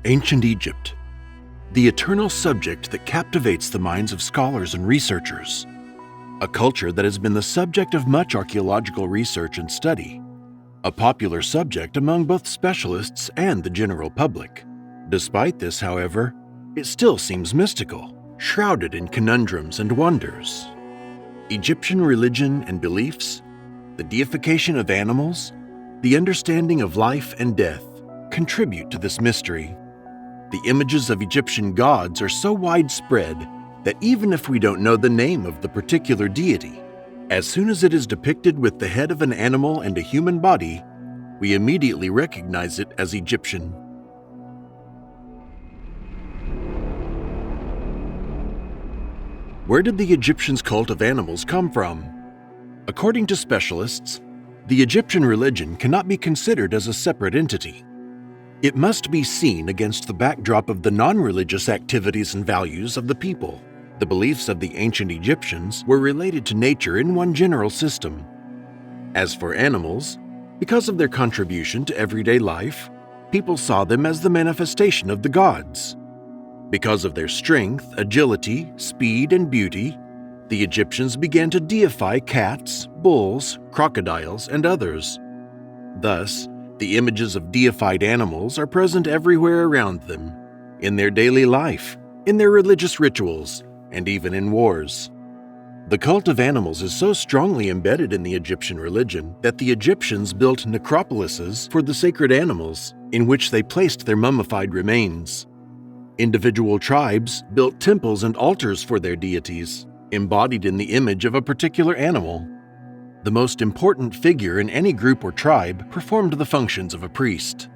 Ancient Egypt, the eternal subject that captivates the minds of scholars and researchers, a culture that has been the subject of much archaeological research and study, a popular subject among both specialists and the general public. Despite this, however, it still seems mystical, shrouded in conundrums and wonders. Egyptian religion and beliefs, the deification of animals, the understanding of life and death contribute to this mystery. The images of Egyptian gods are so widespread that even if we don't know the name of the particular deity, as soon as it is depicted with the head of an animal and a human body, we immediately recognize it as Egyptian. Where did the Egyptians' cult of animals come from? According to specialists, the Egyptian religion cannot be considered as a separate entity. It must be seen against the backdrop of the non-religious activities and values of the people. The beliefs of the ancient Egyptians were related to nature in one general system. As for animals, because of their contribution to everyday life, people saw them as the manifestation of the gods. Because of their strength, agility, speed, and beauty, the Egyptians began to deify cats, bulls, crocodiles, and others. Thus, the images of deified animals are present everywhere around them, in their daily life, in their religious rituals, and even in wars. The cult of animals is so strongly embedded in the Egyptian religion that the Egyptians built necropolises for the sacred animals, in which they placed their mummified remains. Individual tribes built temples and altars for their deities, embodied in the image of a particular animal. The most important figure in any group or tribe performed the functions of a priest.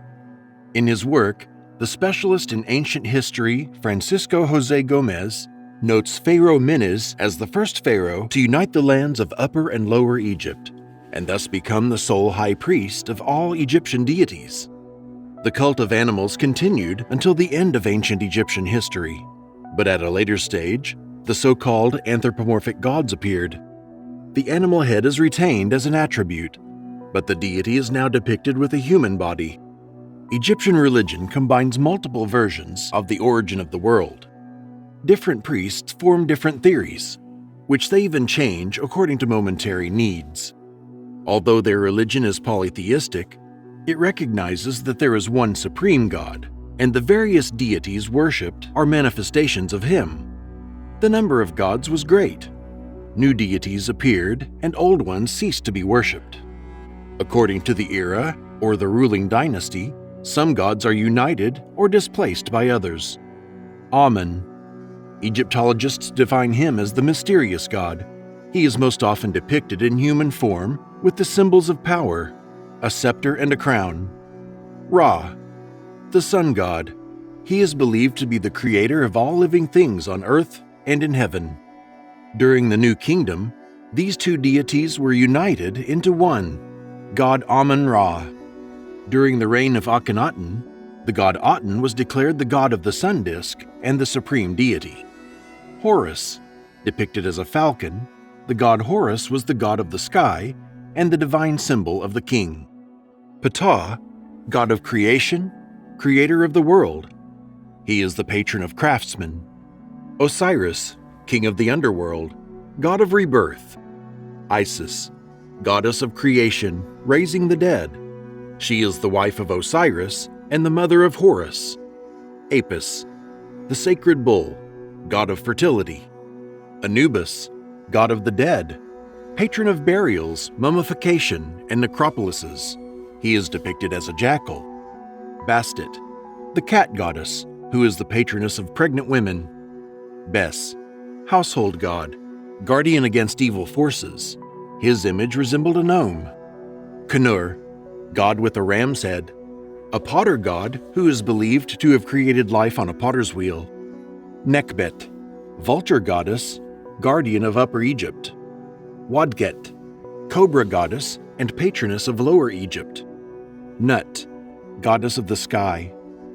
In his work, the specialist in ancient history Francisco José Gómez notes Pharaoh Menes as the first pharaoh to unite the lands of Upper and Lower Egypt, and thus become the sole high priest of all Egyptian deities. The cult of animals continued until the end of ancient Egyptian history, but at a later stage, the so-called anthropomorphic gods appeared. The animal head is retained as an attribute, but the deity is now depicted with a human body. Egyptian religion combines multiple versions of the origin of the world. Different priests form different theories, which they even change according to momentary needs. Although their religion is polytheistic, it recognizes that there is one supreme God, and the various deities worshipped are manifestations of him. The number of gods was great. New deities appeared, and old ones ceased to be worshipped. According to the era or the ruling dynasty, some gods are united or displaced by others. Amen. Egyptologists define him as the mysterious god. He is most often depicted in human form with the symbols of power, a scepter and a crown. Ra, the sun god. He is believed to be the creator of all living things on earth and in heaven. During the New Kingdom, these two deities were united into one, god Amun-Ra. During the reign of Akhenaten, the god Aten was declared the god of the sun disk and the supreme deity. Horus, depicted as a falcon, the god Horus was the god of the sky and the divine symbol of the king. Ptah, god of creation, creator of the world. He is the patron of craftsmen. Osiris, king of the underworld, god of rebirth. Isis, goddess of creation, raising the dead. She is the wife of Osiris and the mother of Horus. Apis, the sacred bull, god of fertility. Anubis, god of the dead, patron of burials, mummification, and necropolises. He is depicted as a jackal. Bastet, the cat goddess, who is the patroness of pregnant women. Bes, household god, guardian against evil forces. His image resembled a gnome. Knur, god with a ram's head, a potter god who is believed to have created life on a potter's wheel. Nekbet, vulture goddess, guardian of Upper Egypt. Wadget, cobra goddess and patroness of Lower Egypt. Nut, goddess of the sky,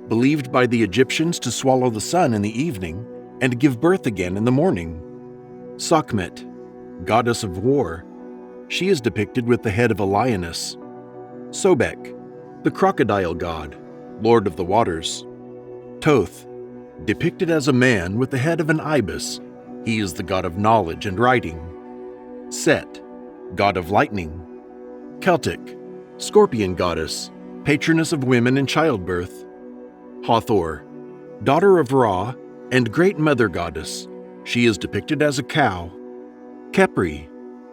believed by the Egyptians to swallow the sun in the evening and give birth again in the morning. Sekhmet, goddess of war. She is depicted with the head of a lioness. Sobek, the crocodile god, lord of the waters. Thoth, depicted as a man with the head of an ibis. He is the god of knowledge and writing. Set, god of lightning. Celtic, scorpion goddess, patroness of women in childbirth. Hathor, daughter of Ra and great mother goddess. She is depicted as a cow. Khepri,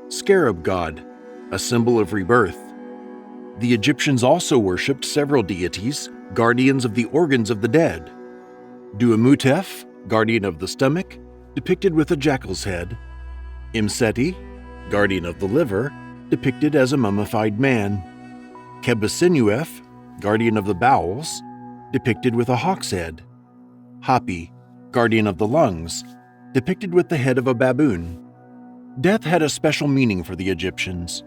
scarab god, a symbol of rebirth. The Egyptians also worshipped several deities, guardians of the organs of the dead. Duamutef, guardian of the stomach, depicted with a jackal's head. Imseti, guardian of the liver, depicted as a mummified man. Kebesinuef, guardian of the bowels, depicted with a hawk's head. Hapi, guardian of the lungs, depicted with the head of a baboon. Death had a special meaning for the Egyptians.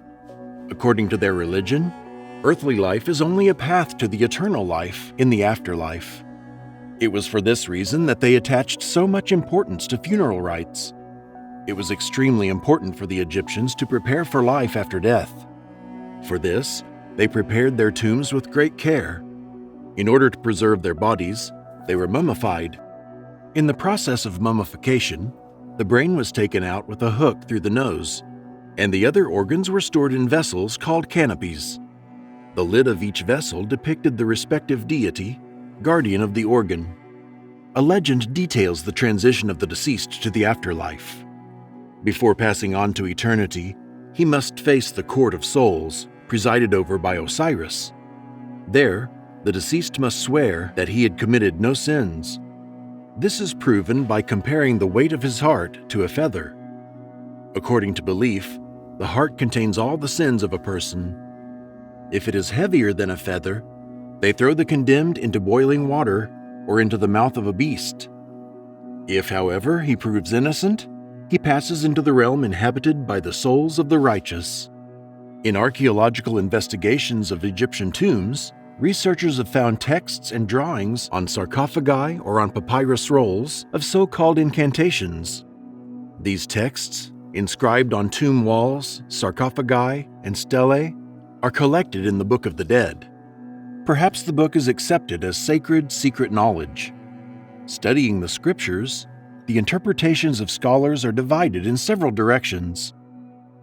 According to their religion, earthly life is only a path to the eternal life in the afterlife. It was for this reason that they attached so much importance to funeral rites. It was extremely important for the Egyptians to prepare for life after death. For this, they prepared their tombs with great care. In order to preserve their bodies, they were mummified. In the process of mummification, the brain was taken out with a hook through the nose, and the other organs were stored in vessels called canopies. The lid of each vessel depicted the respective deity, guardian of the organ. A legend details the transition of the deceased to the afterlife. Before passing on to eternity, he must face the court of souls, presided over by Osiris. There, the deceased must swear that he had committed no sins. This is proven by comparing the weight of his heart to a feather. According to belief, the heart contains all the sins of a person. If it is heavier than a feather, they throw the condemned into boiling water or into the mouth of a beast. If, however, he proves innocent, he passes into the realm inhabited by the souls of the righteous. In archaeological investigations of Egyptian tombs, researchers have found texts and drawings on sarcophagi or on papyrus rolls of so-called incantations. These texts, inscribed on tomb walls, sarcophagi, and stelae, are collected in the Book of the Dead. Perhaps the book is accepted as sacred, secret knowledge. Studying the scriptures, the interpretations of scholars are divided in several directions.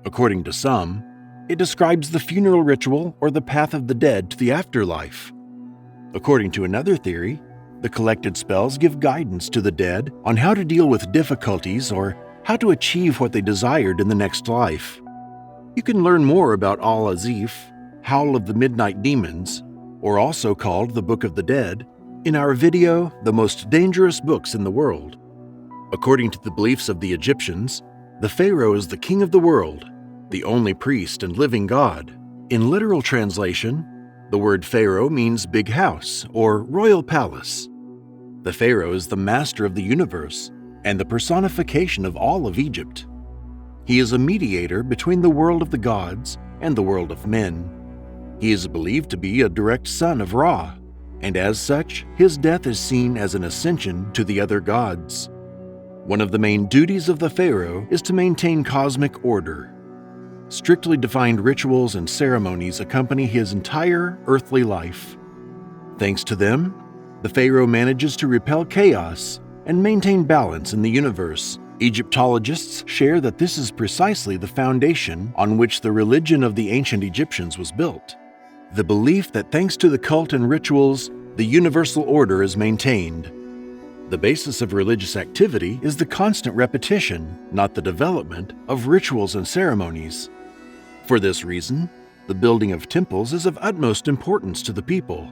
According to some, it describes the funeral ritual or the path of the dead to the afterlife. According to another theory, the collected spells give guidance to the dead on how to deal with difficulties or how to achieve what they desired in the next life. You can learn more about Al-Azif, Howl of the Midnight Demons, or also called the Book of the Dead, in our video, The Most Dangerous Books in the World. According to the beliefs of the Egyptians, the Pharaoh is the king of the world, the only priest and living god. In literal translation, the word Pharaoh means big house or royal palace. The Pharaoh is the master of the universe and the personification of all of Egypt. He is a mediator between the world of the gods and the world of men. He is believed to be a direct son of Ra, and as such, his death is seen as an ascension to the other gods. One of the main duties of the Pharaoh is to maintain cosmic order. Strictly defined rituals and ceremonies accompany his entire earthly life. Thanks to them, the Pharaoh manages to repel chaos and maintain balance in the universe. Egyptologists share that this is precisely the foundation on which the religion of the ancient Egyptians was built. The belief that thanks to the cult and rituals, the universal order is maintained. The basis of religious activity is the constant repetition, not the development, of rituals and ceremonies. For this reason, the building of temples is of utmost importance to the people.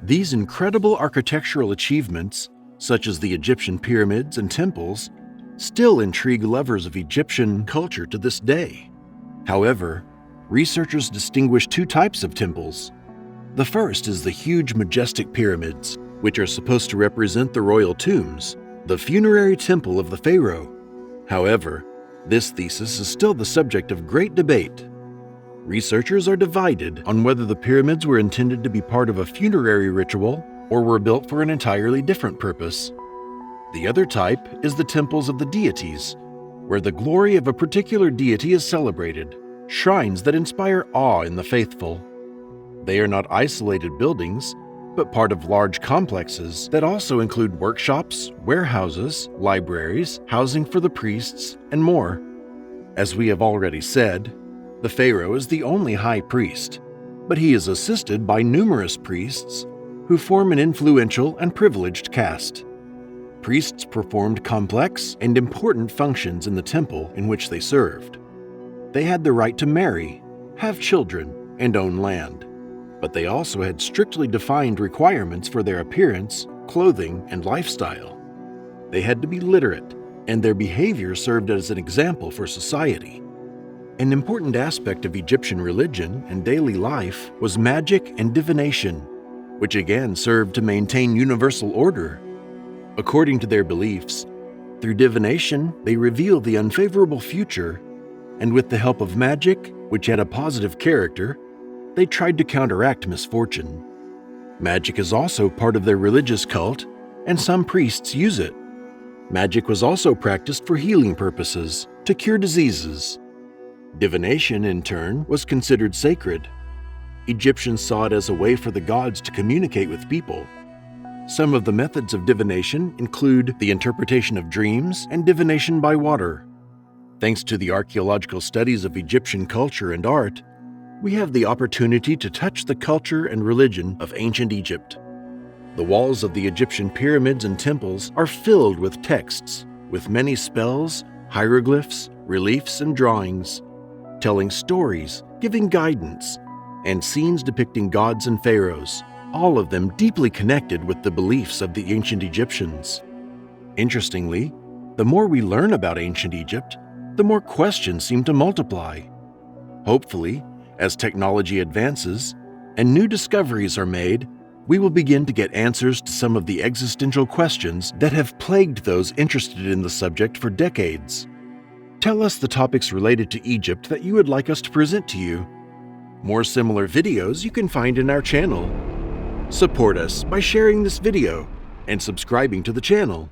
These incredible architectural achievements, such as the Egyptian pyramids and temples, still intrigue lovers of Egyptian culture to this day. However, researchers distinguish two types of temples. The first is the huge majestic pyramids, which are supposed to represent the royal tombs, the funerary temple of the pharaoh. However, this thesis is still the subject of great debate. Researchers are divided on whether the pyramids were intended to be part of a funerary ritual or were built for an entirely different purpose. The other type is the temples of the deities, where the glory of a particular deity is celebrated, shrines that inspire awe in the faithful. They are not isolated buildings, but part of large complexes that also include workshops, warehouses, libraries, housing for the priests, and more. As we have already said, the pharaoh is the only high priest, but he is assisted by numerous priests who form an influential and privileged caste. Priests performed complex and important functions in the temple in which they served. They had the right to marry, have children, and own land, but they also had strictly defined requirements for their appearance, clothing, and lifestyle. They had to be literate, and their behavior served as an example for society. An important aspect of Egyptian religion and daily life was magic and divination, which again served to maintain universal order. According to their beliefs, through divination they revealed the unfavorable future, and with the help of magic, which had a positive character, they tried to counteract misfortune. Magic is also part of their religious cult, and some priests use it. Magic was also practiced for healing purposes, to cure diseases. Divination, in turn, was considered sacred. Egyptians saw it as a way for the gods to communicate with people. Some of the methods of divination include the interpretation of dreams and divination by water. Thanks to the archaeological studies of Egyptian culture and art, we have the opportunity to touch the culture and religion of ancient Egypt. The walls of the Egyptian pyramids and temples are filled with texts, with many spells, hieroglyphs, reliefs, and drawings, telling stories, giving guidance, and scenes depicting gods and pharaohs, all of them deeply connected with the beliefs of the ancient Egyptians. Interestingly, the more we learn about ancient Egypt, the more questions seem to multiply. Hopefully, as technology advances and new discoveries are made, we will begin to get answers to some of the existential questions that have plagued those interested in the subject for decades. Tell us the topics related to Egypt that you would like us to present to you. More similar videos you can find in our channel. Support us by sharing this video and subscribing to the channel.